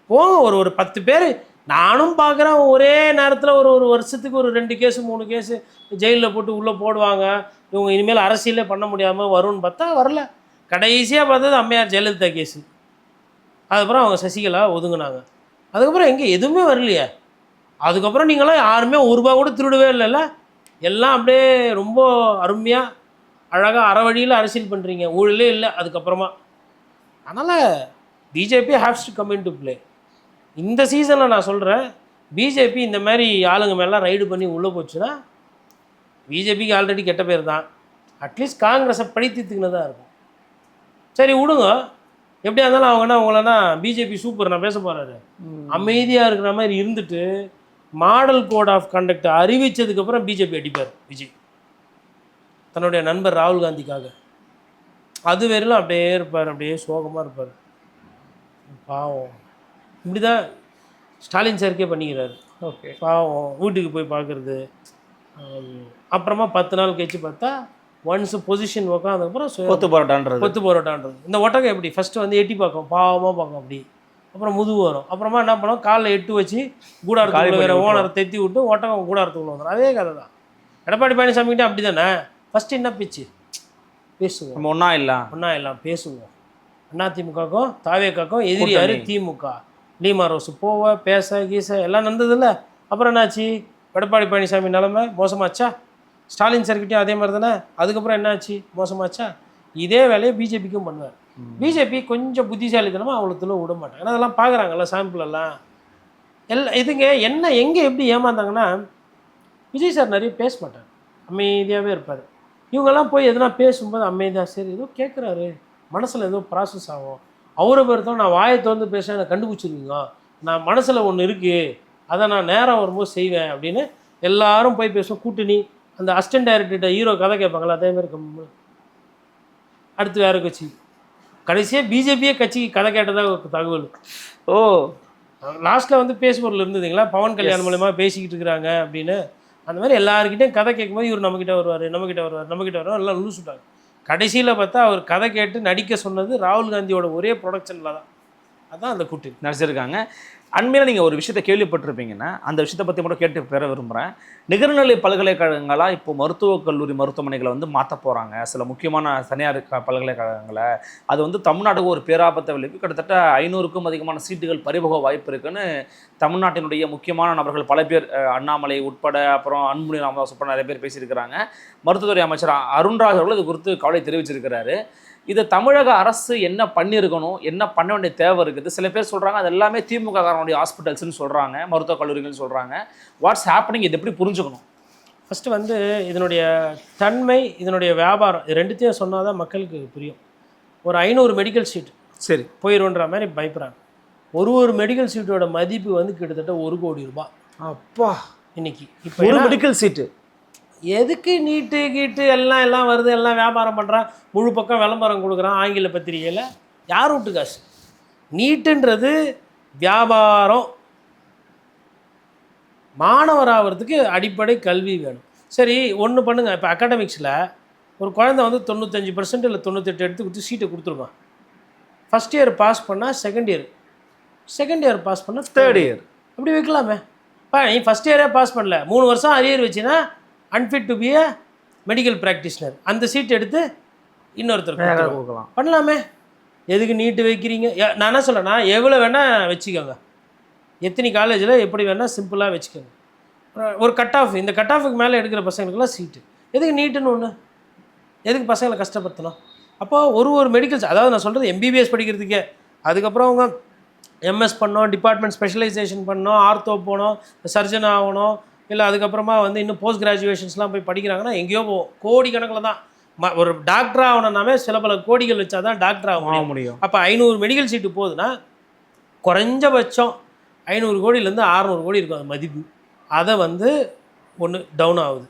போங்க ஒரு 10 பேர் நானும் பார்க்குறேன், ஒரே நேரத்தில் ஒரு வருஷத்துக்கு ஒரு 2 கேஸு 3 கேஸு ஜெயிலில் போட்டு உள்ளே போடுவாங்க. இவங்க இனிமேல் அரசியலே பண்ண முடியாமல் வரும்னு பார்த்தா வரல. கடைசியாக பார்த்தது அம்மையார் ஜெயலலிதா கேஸு, அதுக்கப்புறம் அவங்க சசிகலா ஒதுங்கினாங்க. அதுக்கப்புறம் எங்கே எதுவுமே வரலையே. அதுக்கப்புறம் நீங்களாம் யாருமே ₹1 கூட திருடவே இல்லைல்ல, எல்லாம் அப்படியே ரொம்ப அருமையாக அழகாக அறவழியில் அரசியல் பண்ணுறீங்க, ஊழலே இல்லை அதுக்கப்புறமா. அதனால் BJP ஹேவ்ஸ் to come in to play. இந்த சீசனில் நான் சொல்கிறேன், பிஜேபி இந்த மாதிரி ஆளுங்க மேலாம் ரைடு பண்ணி உள்ளே போச்சுன்னா பிஜேபிக்கு ஆல்ரெடி கெட்ட பேர் தான், அட்லீஸ்ட் காங்கிரஸை படித்துக்கினதாக இருக்கும். சரி விடுங்க, எப்படியா இருந்தாலும் அவங்கன்னா அவங்களன்னா பிஜேபி சூப்பர் நான் பேச போகிறாரு, அமைதியாக இருக்கிற மாதிரி இருந்துட்டு மாடல் கோட் ஆஃப் கண்டக்ட் அறிவித்ததுக்கப்புறம் பிஜேபி அடிப்பார் விஜய் தன்னுடைய நண்பர் ராகுல் காந்திக்காக. அது வரையிலும் அப்படியே இருப்பார், அப்படியே சோகமாக இருப்பார். பாவம் இப்படி தான் ஸ்டாலின் சாருக்கே பண்ணிக்கிறாரு. ஓகே, பாவம் வீட்டுக்கு போய் பார்க்குறது, அப்புறமா 10 நாள் கழிச்சு பார்த்தா ஒன்ஸ் பொசிஷன் உக்காந்ததுக்கப்புறம் கொத்து பரோட்டான்றது. இந்த ஒட்டகம் எப்படி ஃபஸ்ட்டு வந்து எட்டி பார்க்கும், பாவமாக பார்க்கும், அப்படி அப்புறம் முதுகு வரும். அப்புறமா என்ன பண்ணுவோம், காலில் 8 வச்சு கூடாரத்துக்குள்ள வேறு ஓனரை தெத்தி விட்டு ஒட்டகம் கூடாரத்துக்குள்ள வந்துடும். அதே கதை தான் எடப்பாடி பழனிசாமிகிட்ட. அப்படி தானே ஃபஸ்ட்டு என்ன பேச்சு பேசுவோம், நம்ம ஒன்றா எல்லாம் பேசுவோம். அதிமுகவுக்கும் தாவேக்காக்கும் எதிரி யார்? திமுக. லீமா ரோஸ் போவ பேச கீச எல்லாம் நடந்ததில்ல. அப்புறம் என்னாச்சு, எடப்பாடி பழனிசாமி நிலைமை மோசமாச்சா? ஸ்டாலின் சார்கிட்டையும் அதே மாதிரி தானே. அதுக்கப்புறம் என்னாச்சு, மோசமாச்சா? இதே வேலையை பிஜேபிக்கும் பண்ணுவார். பிஜேபி கொஞ்சம் புத்திசாலித்தனமாக அவ்வளோத்துல விட மாட்டாங்க. ஏன்னா அதெல்லாம் பார்க்குறாங்கல்ல சாம்பிள் எல்லாம். இதுங்க என்ன எங்கே எப்படி ஏமாந்தாங்கன்னா, விஜய் சார் நிறைய பேச மாட்டார், அமைதியாகவே இருப்பார். இவங்கெல்லாம் போய் எதுனா பேசும்போது அமைதியாக சரி ஏதோ கேட்குறாரு, மனசில் ஏதோ ப்ராசஸ் ஆகும். அவரை பொறுத்தவரை நான் வாயை திறந்து பேச நான் கண்டுபிடிச்சிருவீங்க, நான் மனசில் ஒன்று இருக்குது, அதை நான் நேரம் வரும்போது செய்வேன் அப்படின்னு எல்லாரும் போய் பேசுவோம். கூட்டணி அந்த அசிஸ்டன்ட் டைரக்டர்கிட்ட ஹீரோ கதை கேட்பாங்களா, அதேமாதிரி அடுத்து வேறு கட்சி. கடைசியாக பிஜேபியே கட்சிக்கு கதை கேட்டதாக தகவல். லாஸ்ட்டில் வந்து பேசுபொருள் இருந்ததுங்களா, பவன் கல்யாண் மூலயமா பேசிக்கிட்டு இருக்கிறாங்க அப்படின்னு. அந்த மாதிரி எல்லாருக்கிட்டையும் கதை கேட்கும்போது இவர் நம்மக்கிட்ட வருவார் எல்லாம் லூஸ் விட்டாங்க. கடைசியில் பார்த்தா அவர் கதை கேட்டு நடிக்க சொன்னது ராகுல் காந்தியோட ஒரே ப்ரொடக்ஷனில் தான். அதான் அந்த கூட்டணி நடிச்சிருக்காங்க. அண்மையில் நீங்கள் ஒரு விஷயத்தை கேள்விப்பட்டிருப்பீங்கன்னா அந்த விஷயத்தை பற்றி கூட கேட்டு பெற விரும்புகிறேன். நிகர்நிலை பல்கலைக்கழகங்களாக இப்போ மருத்துவக் கல்லூரி மருத்துவமனைகளை வந்து மாற்ற போகிறாங்க, சில முக்கியமான தனியார் பல்கலைக்கழகங்களை. அது வந்து தமிழ்நாட்டுக்கு ஒரு பேராபத்தை விளைவிக்கும். கிட்டத்தட்ட 500க்கும் அதிகமான சீட்டுகள் பறிபோக வாய்ப்பு இருக்குன்னு தமிழ்நாட்டினுடைய முக்கியமான நபர்கள் பல பேர், அண்ணாமலை உட்பட, அப்புறம் அன்புமணி ராமதாஸ் உட்பட நிறைய பேர் பேசியிருக்கிறாங்க. மருத்துவத்துறை அமைச்சர் அருண்ராஜ் அவர்கள் இது குறித்து கவலை தெரிவிச்சிருக்கிறாரு. இதை தமிழக அரசு என்ன பண்ணியிருக்கணும், என்ன பண்ண வேண்டிய தேவை இருக்குது? சில பேர் சொல்கிறாங்க அது எல்லாமே திமுக காரனுடைய ஹாஸ்பிட்டல்ஸ்ன்னு சொல்கிறாங்க, மருத்துவக் கல்லூரிகள்னு சொல்கிறாங்க. வாட்ஸ் ஹேப்பனிங், இது எப்படி புரிஞ்சுக்கணும்? ஃபஸ்ட்டு வந்து இதனுடைய தன்மை, இதனுடைய வியாபாரம், இது ரெண்டுத்தையும் சொன்னால் தான் மக்களுக்கு புரியும். ஒரு 500 மெடிக்கல் சீட் சரி போயிடும்ன்ற மாதிரி பயப்படுறாங்க. ஒரு மெடிக்கல் சீட்டோட மதிப்பு வந்து கிட்டத்தட்ட 1 கோடி ரூபாய். அப்பா, இன்னைக்கு இப்போ ஒரு மெடிக்கல் சீட்டு எதுக்கு நீட்டு கீட்டு எல்லாம் வருது, எல்லாம் வியாபாரம் பண்ணுறான், முழு பக்கம் விளம்பரம் கொடுக்குறான் ஆங்கில பத்திரிகையில். யார் விட்டு காசு? நீட்டுன்றது வியாபாரம். மாணவர் ஆகிறதுக்கு அடிப்படை கல்வி வேணும். சரி ஒன்று பண்ணுங்கள், இப்போ அகாடமிக்ஸில் ஒரு குழந்தை வந்து 95% இல்லை 98 எடுத்து கொடுத்து சீட்டை கொடுத்துருவான். ஃபஸ்ட் இயர் பாஸ் பண்ணால் செகண்ட் இயர் பாஸ் பண்ணால் தேர்ட் இயர், அப்படி வைக்கலாமே. நீ ஃபஸ்ட் இயரே பாஸ் பண்ணல, 3 வருஷம் அரியர் வச்சுன்னா unfit to be a medical practitioner, அந்த சீட் எடுத்து இன்னொருத்தர் கொடுக்கலாம், பண்ணலாமே. எதுக்கு நீட்டு வைக்கிறீங்க? நான் என்ன சொல்கிறேன்னா, எவ்வளோ வேணால் வச்சுக்கோங்க, எத்தனை காலேஜில் எப்படி வேணால் சிம்பிளாக வச்சுக்கோங்க. ஒரு கட் ஆஃப், இந்த கட் ஆஃபுக்கு மேலே எடுக்கிற பசங்களுக்குலாம் சீட்டு. எதுக்கு நீட்டுன்னு ஒன்று? எதுக்கு பசங்களை கஷ்டப்படுத்தணும்? அப்போது ஒரு மெடிக்கல்ஸ், அதாவது நான் சொல்கிறது எம்பிபிஎஸ் படிக்கிறதுக்கே, அதுக்கப்புறம் அவங்க எம்எஸ் பண்ணோம், டிபார்ட்மெண்ட் ஸ்பெஷலைசேஷன் பண்ணோம், ஆர்த்தோ போனோம், சர்ஜன் ஆகணும், இல்லை அதுக்கப்புறமா வந்து இன்னும் போஸ்ட் கிராஜுவேஷன்ஸ்லாம் போய் படிக்கிறாங்கன்னா எங்கேயோ போகும், கோடி கணக்கில் தான். ஒரு டாக்டர் ஆகணும்னாவே சில பல கோடிகள் வச்சா தான் டாக்டர் ஆக முடியும். அப்போ 500 மெடிக்கல் சீட்டு போகுதுன்னா குறைஞ்சபட்சம் 500 கோடியிலேருந்து 600 கோடி இருக்கும் அது மதிப்பு. அதை வந்து ஒன்று டவுன் ஆகுது.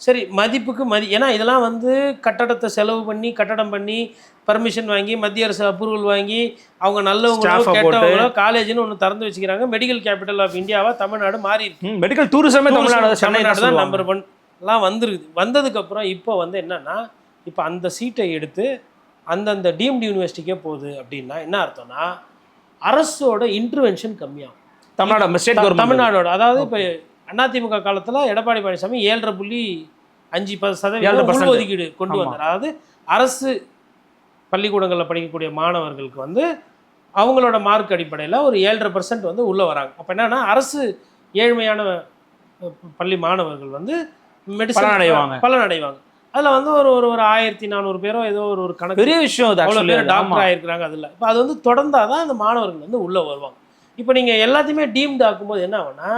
சரி, மதிப்புக்கு ஏன்னா இதெல்லாம் வந்து கட்டடத்தை செலவு பண்ணி, கட்டடம் பண்ணி, பர்மிஷன் வாங்கி, மத்திய அரசு அப்ரூவல் வாங்கி, அவங்க நல்லவங்களோ கெட்டவங்களோ காலேஜ்னு ஒன்று திறந்து வச்சுக்கிறாங்க. மெடிக்கல் கேபிட்டல் ஆஃப் இந்தியாவாக தமிழ்நாடு மாறி இருக்கு. மெடிக்கல் டூரிசமே தமிழ்நாடு தான் நம்பர் 1 வந்துருக்குது. வந்ததுக்கப்புறம் இப்போ வந்து என்னென்னா, இப்போ அந்த சீட்டை எடுத்து அந்தந்த டீம்டு யூனிவர்சிட்டிக்கே போகுது. அப்படின்னா என்ன அர்த்தம்னா, அரசோட இன்டர்வென்ஷன் கம்மியாகும் தமிழ்நாடோட. அதாவது இப்போ அதிமுக காலத்தில் எடப்பாடி பழனிசாமி 7.5% ஒதுக்கீடு கொண்டு வந்தார். அதாவது அரசு பள்ளிக்கூடங்களில் படிக்கக்கூடிய மாணவர்களுக்கு வந்து அவங்களோட மார்க் அடிப்படையில் ஒரு 7.5% வந்து உள்ளே வராங்க. அப்போ என்னென்னா, அரசு ஏழ்மையான பள்ளி மாணவர்கள் வந்து மெடிசன் பலன் அடைவாங்க. அதில் வந்து ஒரு 1400 பேரோ ஏதோ ஒரு கணக்கு, பெரிய விஷயம், அவ்வளோ பேர் டாக்டர் ஆகிருக்கிறாங்க. அதில் இப்போ அது வந்து தொடர்ந்தால் தான் அந்த மாணவர்கள் வந்து உள்ளே வருவாங்க. இப்போ நீங்கள் எல்லாத்தையுமே டீம்டு ஆக்கும்போது என்ன ஆகுனா,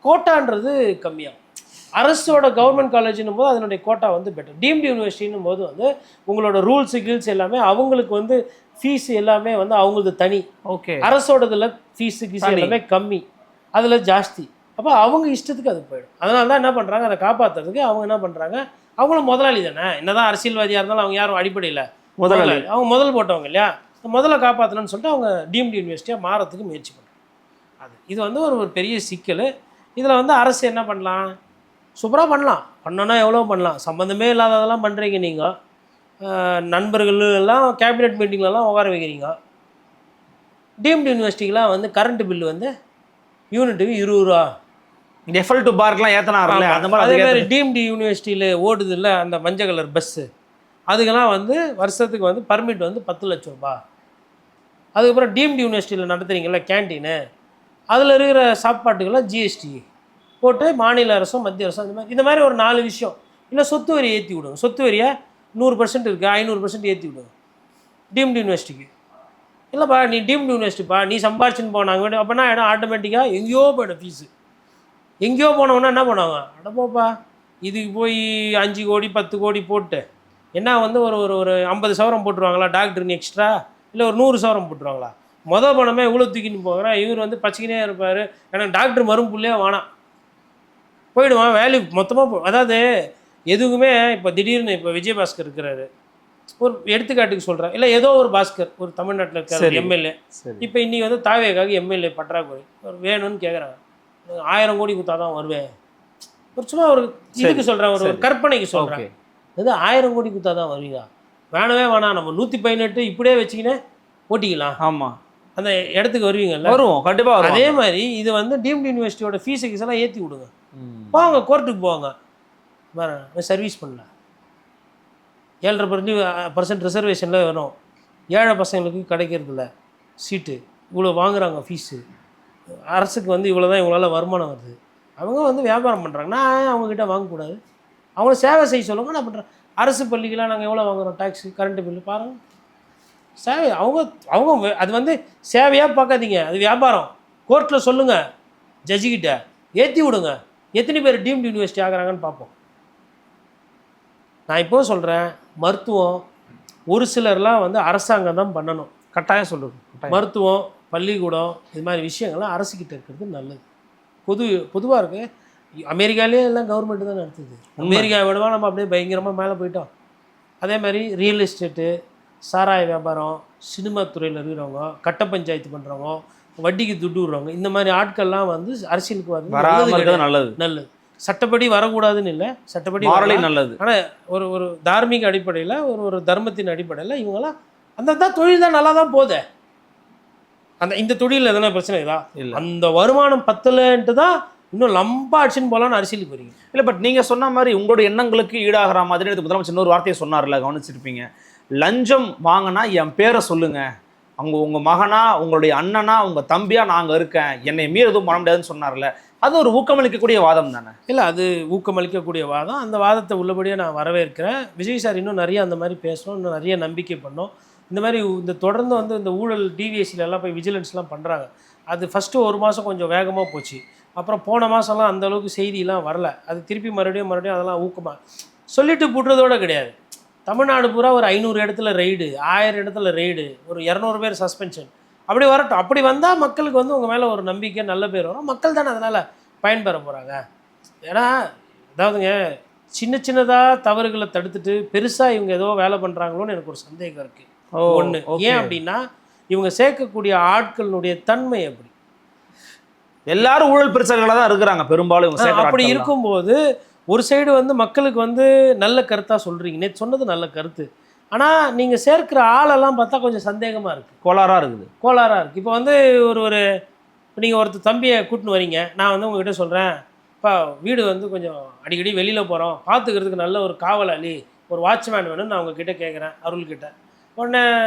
கோட்டான்றது கம்மியாகும். அரசோட கவர்மெண்ட் காலேஜ்னும் போது அதனுடைய கோட்டா வந்து பெட்டர். டீம்டு யூனிவர்சிட்டின்னும் போது வந்து உங்களோட ரூல்ஸ் கில்ஸ் எல்லாமே அவங்களுக்கு வந்து ஃபீஸ் எல்லாமே வந்து அவங்களது தனி. ஓகே, அரசோடதில் ஃபீஸு கீஸ் எல்லாமே கம்மி, அதில் ஜாஸ்தி. அப்போ அவங்க இஷ்டத்துக்கு அது போயிடும். அதனால தான் என்ன பண்ணுறாங்க, அதை காப்பாற்றுறதுக்கு அவங்க என்ன பண்ணுறாங்க, அவங்களும் முதலாளி தானே, என்னதான் அரசியல்வாதியாக இருந்தாலும் அவங்க யாரும் அடிப்படையில் முதலாளி, அவங்க முதல் போட்டவங்க இல்லையா, முதல்ல காப்பாற்றணும்னு சொல்லிட்டு அவங்க டீம்டு யூனிவர்சிட்டியாக மாறத்துக்கு முயற்சி பண்ணுறாங்க. இது வந்து ஒரு பெரிய சிக்கல். இதில் வந்து அரசு என்ன பண்ணலாம், சூப்பராக பண்ணோன்னா எவ்வளோ பண்ணலாம். சம்மந்தமே இல்லாததெல்லாம் பண்ணுறீங்க நீங்கள். நண்பர்கள் எல்லாம் கேபினெட் மீட்டிங்லலாம் உட்கார வைக்கிறீங்க. டீம்டு யூனிவர்சிட்டிக்கெலாம் வந்து கரண்ட் பில்லு வந்து யூனிட்டுக்கு 20 ரூபா. இந்த எஃப்எல் டு பார்க்லாம் ஏற்றினார்ல அந்த மாதிரி அதே மாதிரி டீம்டு யூனிவர்சிட்டியில் ஓடுது இல்லை அந்த மஞ்சள் கலர் பஸ்ஸு, அதுக்கெல்லாம் வந்து வருஷத்துக்கு வந்து பர்மிட் வந்து 10 லட்சம் ரூபா. அதுக்கப்புறம் டீம்டு யூனிவர்சிட்டியில் நடத்துகிறீங்களா கேன்டீனு, அதில் இருக்கிற சாப்பாட்டுக்கெல்லாம் ஜிஎஸ்டி போட்டு மாநில அரசும் மத்திய அரசும் இந்த மாதிரி ஒரு 4 விஷயம். இல்லை சொத்து வரியை ஏற்றி விடுங்க, சொத்து வரியை 100% இருக்குது 500% ஏற்றி விடுங்க டீம்டு யூனிவர்சிட்டிக்கு. இல்லைப்பா நீ டீம்டு யூனிவர்சிட்டிப்பா நீ சம்பாரிச்சுன்னு போனாங்க அப்படின்னா இடம் ஆட்டோமேட்டிக்காக எங்கேயோ போய்டும் ஃபீஸு. எங்கேயோ போனவொன்னா என்ன பண்ணுவாங்க, அடப்போப்பா இதுக்கு போய் 5 கோடி 10 கோடி போட்டு என்ன வந்து ஒரு ஒரு ஒரு 50 சவரம் போட்டுருவாங்களா டாக்டர்னு எக்ஸ்ட்ரா, இல்லை ஒரு 100 சவரம் போட்டுருவாங்களா? மொதல் பணமே இவ்வளோ தூக்கின்னு போகிறேன், இவர் வந்து பச்சைக்கினே இருப்பார், எனக்கு டாக்டர் மரும்புள்ளே வேணாம் போயிடுவான் வேல்யூ மொத்தமாக அதாவது எதுவுமே. இப்போ திடீர்னு இப்போ விஜயபாஸ்கர் இருக்கிறாரு, ஒரு எடுத்துக்காட்டுக்கு சொல்கிறேன், இல்லை ஏதோ ஒரு பாஸ்கர் ஒரு தமிழ்நாட்டில் இருக்கிற எம்எல்ஏ, இப்போ இன்றைக்கி வந்து தாவேக்காக எம்எல்ஏ பற்றாக்குறை ஒரு வேணும்னு கேட்குறாங்க, 1000 கோடி கொடுத்தா தான் வருவேன். ஒரு சும்மா ஒரு இதுக்கு சொல்கிறேன், ஒரு கற்பனைக்கு சொல்கிறேன், இது 1000 கோடி கொடுத்தா தான் வருவீங்க, வேணவே வேணாம் நம்ம 118 இப்படியே வச்சுக்கினே ஓட்டிக்கலாம். ஆமாம் அந்த இடத்துக்கு வருவீங்கல்ல? வருவோம் கண்டிப்பாக. அதே மாதிரி இது வந்து டீம்டு யூனிவர்சிட்டியோட ஃபீஸுக்கு எல்லாம் ஏற்றி விடுங்க, போங்க கோர்ட்டுக்கு போவாங்க, சர்வீஸ் பண்ணல 7.5% ரிசர்வேஷனில் வரும், ஏழை பசங்களுக்கு கிடைக்கிறதில்ல சீட்டு, இவ்வளோ வாங்குறாங்க ஃபீஸு, அரசுக்கு வந்து இவ்வளோ தான் இவங்களால வருமானம் வருது, அவங்க வந்து வியாபாரம் பண்ணுறாங்க, நான் அவங்கக்கிட்ட வாங்கக்கூடாது, அவங்கள சேவை செய்ய சொல்லுங்க. நான் பண்ணுறேன், அரசு பள்ளிக்கெலாம் நாங்கள் எவ்வளோ வாங்குகிறோம் டேக்ஸு கரண்ட்டு பில்லு பாருங்கள், சேவை அவங்க அது வந்து சேவையாக பார்க்காதீங்க, அது வியாபாரம். கோர்ட்டில் சொல்லுங்கள் ஜட்ஜிக்கிட்ட ஏற்றி விடுங்க, எத்தனை பேர் டீம்டு யூனிவர்சிட்டி ஆகிறாங்கன்னு பார்ப்போம். நான் இப்போ சொல்கிறேன், மருத்துவம் ஒரு சிலர்லாம் வந்து அரசாங்கம் தான் பண்ணணும், கட்டாயம் சொல்லுங்க. மருத்துவம் பள்ளிக்கூடம் இது மாதிரி விஷயங்கள்லாம் அரசுக்கிட்ட இருக்கிறது நல்லது. பொதுவாக இருக்குது. அமெரிக்காலே எல்லாம் கவர்மெண்ட்டு தான் நடத்துது, அமெரிக்கா விடவா நம்ம அப்படியே பயங்கரமாக மேலே போயிட்டோம். அதே மாதிரி ரியல் எஸ்டேட்டு, சாராய வியாபாரம், சினிமா துறையில் இருக்கிறவங்க, கட்ட பஞ்சாயத்து பண்ணுறவங்க, வட்டிக்கு துட்டு விடுறவங்க, இந்த மாதிரி ஆட்கள்லாம் வந்து அரசியலுக்கு வந்து நல்லது. சட்டப்படி வரக்கூடாதுன்னு இல்லை, சட்டப்படி நல்லது. ஆனால் ஒரு ஒரு தார்மீக அடிப்படையில் ஒரு தர்மத்தின் அடிப்படையில் இவங்கெல்லாம் அந்த தொழில் தான் நல்லா தான் போதே. இந்த தொழிலில் எதனா பிரச்சனை இதா இல்லை, அந்த வருமானம் பத்தலைன்ட்டு தான் இன்னும் லம்பா அடிச்சுன்னு போகலான்னு அரசியலுக்கு வரீங்க. இல்லை பட் நீங்கள் சொன்ன மாதிரி உங்களோட எண்ணங்களுக்கு ஈடாகிற மாதிரி முதலமைச்சர் இன்னொரு வார்த்தையை சொன்னார்ல, கவனிச்சிருப்பீங்க, லஞ்சம் வாங்கினா என் பேரை சொல்லுங்கள், உங்கள் மகனா உங்களுடைய அண்ணனா உங்கள் தம்பியா நாங்கள் இருக்கேன், என்னை மீறி எதுவும் பண்ண முடியாதுன்னு சொன்னார்ல, அது ஒரு ஊக்கமளிக்கக்கூடிய வாதம் தானே? இல்லை அது ஊக்கமளிக்கக்கூடிய வாதம், அந்த வாதத்தை உள்ளபடியாக நான் வரவேற்கிறேன். விஜய் சார் இன்னும் நிறைய அந்த மாதிரி பேசணும், இன்னும் நிறைய நம்பிக்கை பண்ணோம். இந்த மாதிரி தொடர்ந்து வந்து இந்த ஊழல் டிவிஎஸ்சிலெல்லாம் போய் விஜிலன்ஸ்லாம் பண்ணுறாங்க. அது ஃபஸ்ட்டு 1 மாதம் கொஞ்சம் வேகமாக போச்சு, அப்புறம் போன மாதம்லாம் அந்தளவுக்கு செய்தியெலாம் வரல. அது திருப்பி மறுபடியும் அதெல்லாம் ஊக்கமாக சொல்லிட்டு போட்டுறதோடு கிடையாது. தமிழ்நாடு பூரா ஒரு 500 இடத்துல ரெய்டு, 1000 இடத்துல ரெய்டு, ஒரு 200 பேர் சஸ்பென்ஷன், அப்படி வரட்டும். அப்படி வந்தால் மக்களுக்கு வந்து உங்கள் மேலே ஒரு நம்பிக்கை நல்ல பேர் வரும், மக்கள் தானே அதனால் பயன்பெற போகிறாங்க. ஏன்னா அதாவதுங்க சின்னதாக தவறுகளை தடுத்துட்டு பெருசாக இவங்க ஏதோ வேலை பண்ணுறாங்களோன்னு எனக்கு ஒரு சந்தேகம் இருக்குது. ஒன்று ஏன் அப்படின்னா இவங்க சேர்க்கக்கூடிய ஆட்களுடைய தன்மை அப்படி, எல்லாரும் ஊழல் பிரச்சனைகளாக தான் இருக்கிறாங்க பெரும்பாலும். அப்படி இருக்கும்போது ஒரு சைடு வந்து மக்களுக்கு வந்து நல்ல கருத்தாக சொல்கிறீங்க, நேற்று சொன்னது நல்ல கருத்து, ஆனால் நீங்கள் சேர்க்கிற ஆளெல்லாம் பார்த்தா கொஞ்சம் சந்தேகமாக இருக்குது, கோளாறாக இருக்குது. இப்போ வந்து இப்போ நீங்கள் ஒருத்தர் தம்பியை கூட்டின்னு வரீங்க, நான் வந்து உங்ககிட்ட சொல்கிறேன், இப்போ வீடு வந்து கொஞ்சம் அடிக்கடி வெளியில் போகிறோம், பார்த்துக்கிறதுக்கு நல்ல ஒரு காவலாளி, ஒரு வாட்ச்மேன் வேணும்னு நான் உங்ககிட்ட கேட்குறேன் அருள்கிட்ட. உடனே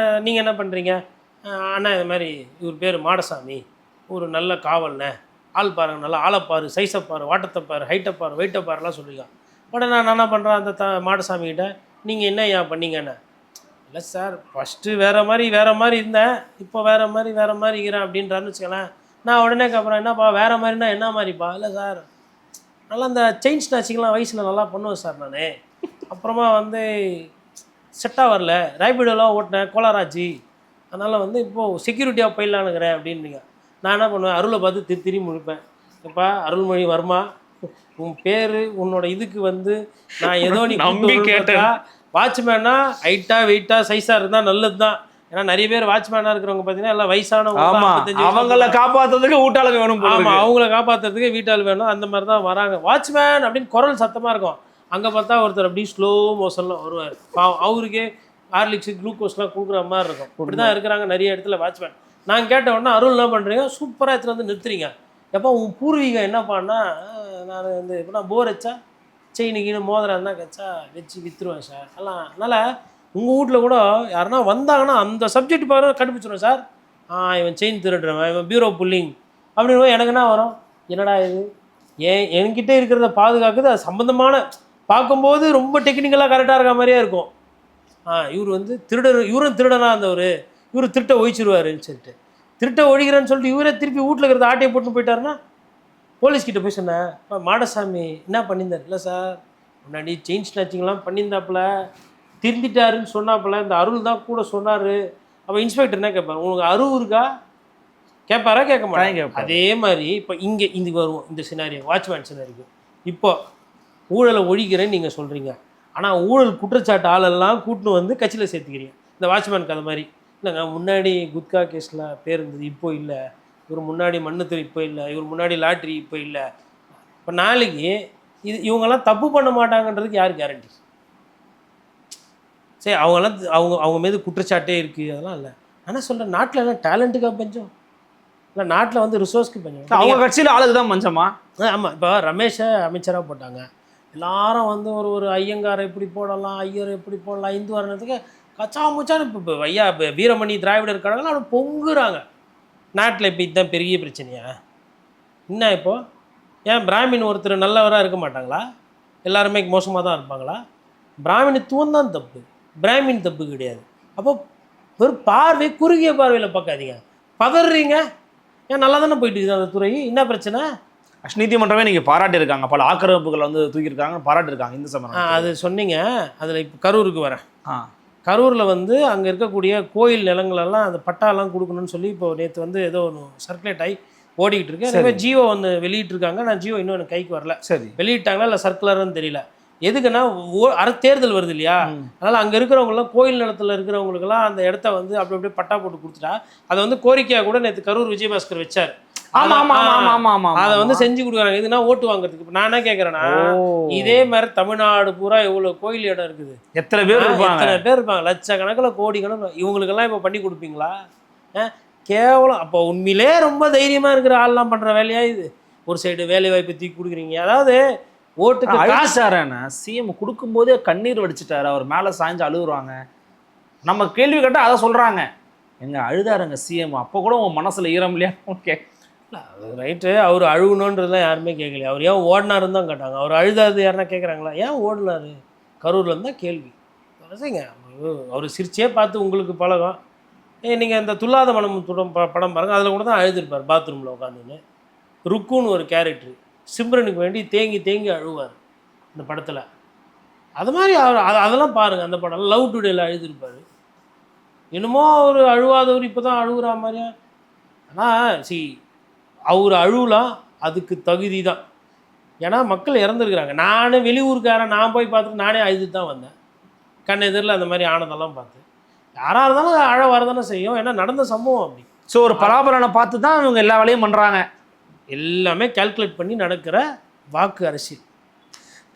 நீங்கள் என்ன பண்ணுறீங்க, அண்ணா இது மாதிரி இவர் பேர் மாடசாமி, ஒரு நல்ல காவல்ண்ணே, ஆள் பாருங்க, நல்லா ஆளைப்பாரு, சைஸப்பாரு, வாட்டத்தைப்பாரு, ஹைட்டப்பாரு, வெயிட்டப்பாருலாம் சொல்லுங்க. உடனே நான் என்ன பண்ணுறேன் அந்த மாடசாமிகிட்ட, நீங்கள் என்ன ஏன் பண்ணீங்கண்ணே, இல்லை சார் ஃபஸ்ட்டு வேறு மாதிரி இருந்தேன், இப்போ வேறு மாதிரி இருக்கிறேன் அப்படின்றான்னு வச்சுக்கலாம். நான் உடனே அப்புறம் என்னப்பா வேறு மாதிரினா என்ன மாதிரிப்பா, இல்லை சார் நல்லா இந்த செயின் ஸ்நாச்சிங்லாம் வயசில் நல்லா பண்ணுவேன் சார் நான், அப்புறமா வந்து செட்டாக வரல, ரேபிடோலாம் ஓட்டினேன் கோலாராஜி, அதனால் வந்து இப்போது செக்யூரிட்டியாக போயிடலான்னுக்கிறேன் அப்படின்னீங்க. நான் என்ன பண்ணுவேன், அருளை பார்த்து திரும்பி முடிப்பேன், இப்போ அருள்மொழி வர்மா உன் பேர் உன்னோட இதுக்கு வந்து நான் ஏதோ நீ நம்பி கேட்டா வாட்ச்மேனா ஹைட்டாக வெயிட்டாக சைஸாக இருந்தால் நல்லது தான். ஏன்னா நிறைய பேர் வாட்ச்மேனாக இருக்கிறவங்க பார்த்தீங்கன்னா எல்லாம் வயசானவங்க, அவங்கள காப்பாற்றுறதுக்கு வீட்டாளுங்க வேணும். ஆமாம், அவங்கள காப்பாற்றுறதுக்கு வீட்டாள் வேணும், அந்த மாதிரி தான் வராங்க. வாட்ச்மேன் அப்படின்னு குரல் சத்தமாக இருக்கும், அங்கே பார்த்தா ஒருத்தர் அப்படி ஸ்லோ மோஷனில் வருவார், அவருக்கே ஹார்லிக்ஸு குளுக்கோஸ்லாம் கொடுக்குற மாதிரி இருக்கும். இப்படி தான் இருக்கிறாங்க நிறைய இடத்துல வாட்ச்மேன். நான் கேட்ட உடனே அருள் என்ன பண்ணுறீங்க, சூப்பராக எடுத்துகிட்டு வந்து நிறுத்துறீங்க. எப்போ உன் பூர்வீகம் என்னப்பான்னா, நான் வந்து இப்போ நான் போர் வச்சா செயினுக்கு மோதிரம் என்ன கச்சா வச்சு விற்றுருவேன் சார். அதனால் உங்கள் வீட்டில் கூட யாருன்னா வந்தாங்கன்னா அந்த சப்ஜெக்ட் பாரு கண்டுபிடிச்சிடுவேன் சார். இவன் செயின் திருடுறவன், இவன் பியூரோ புல்லிங் அப்படின்னு எனக்கு என்ன வரும், என்னடா இது என்கிட்ட இருக்கிறத பாதுகாக்குது. அது சம்மந்தமான பார்க்கும்போது ரொம்ப டெக்னிக்கலாக கரெக்டாக இருக்க மாதிரியே இருக்கும். இவர் வந்து திருடர், இவரும் திருடனா இருந்தவர், இவர் திருட்டை ஒழிச்சிருவாருன்னு சொல்லிட்டு திருட்டை ஒழிக்கிறேன்னு சொல்லிட்டு இவரே திருப்பி வீட்டில் இருக்கிறத ஆட்டையை போட்டுன்னு போயிட்டாருன்னா போலீஸ்கிட்ட போய் சொன்னேன், மாடசாமி என்ன பண்ணியிருந்தார். இல்லை சார் முன்னாடி செயின் ஸ்நாச்சிங்லாம் பண்ணியிருந்தாப்புல, திருந்திட்டாருன்னு சொன்னாப்புல, இந்த அருள் தான் கூட சொன்னார். அப்போ இன்ஸ்பெக்டர் என்ன கேட்பார், உங்களுக்கு அருள் இருக்கா கேட்பாரா கேட்க மாட்டாங்க. அதே மாதிரி இப்போ இங்கே இந்த வருவோம், இந்த சினாரியோ வாட்ச்மேன் சினாரியோ. இப்போ ஊழலை ஒழிக்கிறேன்னு நீங்கள் சொல்கிறீங்க, ஆனால் ஊழல் குற்றச்சாட்டு ஆளெல்லாம் கூட்டின்னு வந்து கட்சியில் சேர்த்துக்கிறீங்க. இந்த வாட்ச்மேனுக்கு அது மாதிரி இல்லைங்க, முன்னாடி குட்கா கேஸில் பேர் இருந்தது, இப்போ இல்லை. இவர் முன்னாடி மண்ணுத்தூர் இப்போ இல்லை, இவர் முன்னாடி லாட்ரி இப்போ இல்லை. இப்போ நாளைக்கு இவங்கெல்லாம் தப்பு பண்ண மாட்டாங்கன்றதுக்கு யார் கேரண்டி? சரி, அவங்கெல்லாம் அவங்க மீது குற்றச்சாட்டே இருக்குது, அதெல்லாம் இல்லை. ஆனால் சொல்கிறேன், நாட்டில் எல்லாம் டேலண்ட்டுக்காக பஞ்சம் இல்லை, நாட்டில் வந்து ரிசோர்ஸ்க்கு பஞ்சம். அவங்க கட்சியில் ஆளுக்கு தான் பஞ்சமா? ஆமாம். இப்போ ரமேஷை அமைச்சராக போட்டாங்க, எல்லாரும் வந்து ஒரு ஐயங்காரை எப்படி போடலாம், ஐயர் எப்படி போடலாம், இந்து வரணத்துக்கு கச்சா முச்சான்னு இப்போ ஐயா வீரமணி திராவிடர் கழகம் அவனை பொங்குறாங்க. நாட்டில் இப்போ இதுதான் பெரிய பிரச்சனையா என்ன? இப்போது ஏன் பிராமின் ஒருத்தர் நல்லவராக இருக்க மாட்டாங்களா? எல்லாருமே மோசமாக தான் இருப்பாங்களா? பிராமணித்துவம் தான் தப்பு, பிராமின் தப்பு கிடையாது. அப்போ ஒரு பார்வை குறுகிய பார்வையில் பார்க்காதீங்க, பதறீங்க. ஏன் நல்லா தானே போயிட்டு இருக்குது அந்த துறை, என்ன பிரச்சனை? நீதிமன்றமே நீங்கள் பாராட்டியிருக்காங்க, பல ஆக்கிரமிப்புகளை வந்து தூக்கியிருக்காங்க, பாராட்டியிருக்காங்க இந்து சமயம். அது சொன்னீங்க. அதில் இப்போ கரூருக்கு வரேன். கரூரில் வந்து அங்கே இருக்கக்கூடிய கோயில் நிலங்களெல்லாம் அந்த பட்டாலாம் கொடுக்கணும்னு சொல்லி இப்போ நேற்று வந்து ஏதோ ஒன்று சர்க்குலேட் ஆகி ஓடிக்கிட்டு இருக்கு. அதே மாதிரி ஜியோ வந்து வெளியிட்டிருக்காங்க. நான் ஜியோ இன்னும் எனக்கு கைக்கு வரல. சரி, வெளியிட்டாங்களா இல்லை சர்க்குலர்னு தெரியல. எதுக்குன்னா தேர்தல் வருது இல்லையா, அதனால் அங்கே இருக்கிறவங்களாம் கோயில் நிலத்தில் இருக்கிறவங்களுக்கெல்லாம் அந்த இடத்த வந்து அப்படி அப்படியே பட்டா போட்டு கொடுத்துட்டா அதை வந்து கோரிக்கையாக கூட நேற்று கரூர் விஜயபாஸ்கர் வச்சார். அதை வந்து செஞ்சு கொடுக்குறாங்க. எதுனா ஓட்டு வாங்குறதுக்கு. இப்போ நான் என்ன கேட்குறேன்னா, இதே மாதிரி தமிழ்நாடு பூரா எவ்வளோ கோயில் இடம் இருக்குது, எத்தனை பேர் இருப்பாங்க, லட்சக்கணக்கில் கோடி கணக்கு. இவங்களுக்கெல்லாம் இப்போ பண்ணி கொடுப்பீங்களா? கேவலம். அப்போ உண்மையிலே ரொம்ப தைரியமாக இருக்கிற ஆள்லாம் பண்ணுற வேலையா இது? ஒரு சைடு வேலை வாய்ப்பு தூக்கி கொடுக்குறீங்க, அதாவது ஓட்டுக்கு காசாரான சிஎம் கொடுக்கும்போதே கண்ணீர் வடிச்சிட்டாரு, அவர் மேலே சாய்ஞ்சு அழுகுறாங்க. நம்ம கேள்வி கேட்டால் அதை சொல்கிறாங்க, எங்க அழுதாருங்க சிஎம், அப்போ கூட உன் மனசில் ஈரம் இல்லையா? Okay right. அவர் அழுகணுன்றதுலாம் யாருமே கேட்கலையா? அவர் ஏன் ஓடினாருன்னு தான் கேட்டாங்க. அவர் அழுதாது யாருன்னா கேட்குறாங்களா? ஏன் ஓடினாரு கரூர்லேருந்து தான் கேள்வி. சரிங்க, அவர் சிரிச்சே பார்த்து உங்களுக்கு பழகம். நீங்கள் இந்த துல்லாத மனம் படம் பாருங்கள், அதில் கூட தான் அழுதுருப்பார் பாத்ரூமில் உட்காந்துன்னு. ருக்குன்னு ஒரு கேரக்டர் சிம்ரனுக்கு வேண்டி தேங்கி தேங்கி அழுவார் இந்த படத்தில். அது மாதிரி அவர் அதெல்லாம் பாருங்கள், அந்த படம் லவ் டுடேல அழுதுருப்பார். என்னமோ அவர் அழுவாதவர் இப்போ தான் அழுகுற மாதிரியா? ஆனால் அவர் அழுவலாம், அதுக்கு தகுதி தான். ஏன்னா மக்கள் இறந்துருக்குறாங்க. நானே வெளியூருக்காரன், நான் போய் பார்த்துட்டு நானே அழுதுட்டு தான் வந்தேன் கண் எதிரில். அந்த மாதிரி ஆனதெல்லாம் பார்த்து யாராக இருந்தாலும் அழ வரதானே செய்யும், ஏன்னா நடந்த சம்பவம் அப்படி. ஸோ ஒரு பலாபலனை பார்த்து தான் இவங்க எல்லா வேலையும் பண்ணுறாங்க. எல்லாமே கால்குலேட் பண்ணி நடக்கிற வாக்கு அரசியல்.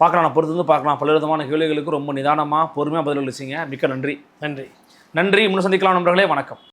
பார்க்கலாம், பொறுத்து வந்து பார்க்கலாம். பல விதமான கேள்விகளுக்கு ரொம்ப நிதானமாக பொறுமையாக பதில் அளிச்சிங்க. மிக்க நன்றி. நன்றி. நன்றி. இன்னும் சந்திக்கலாம் நண்பர்களே. வணக்கம்.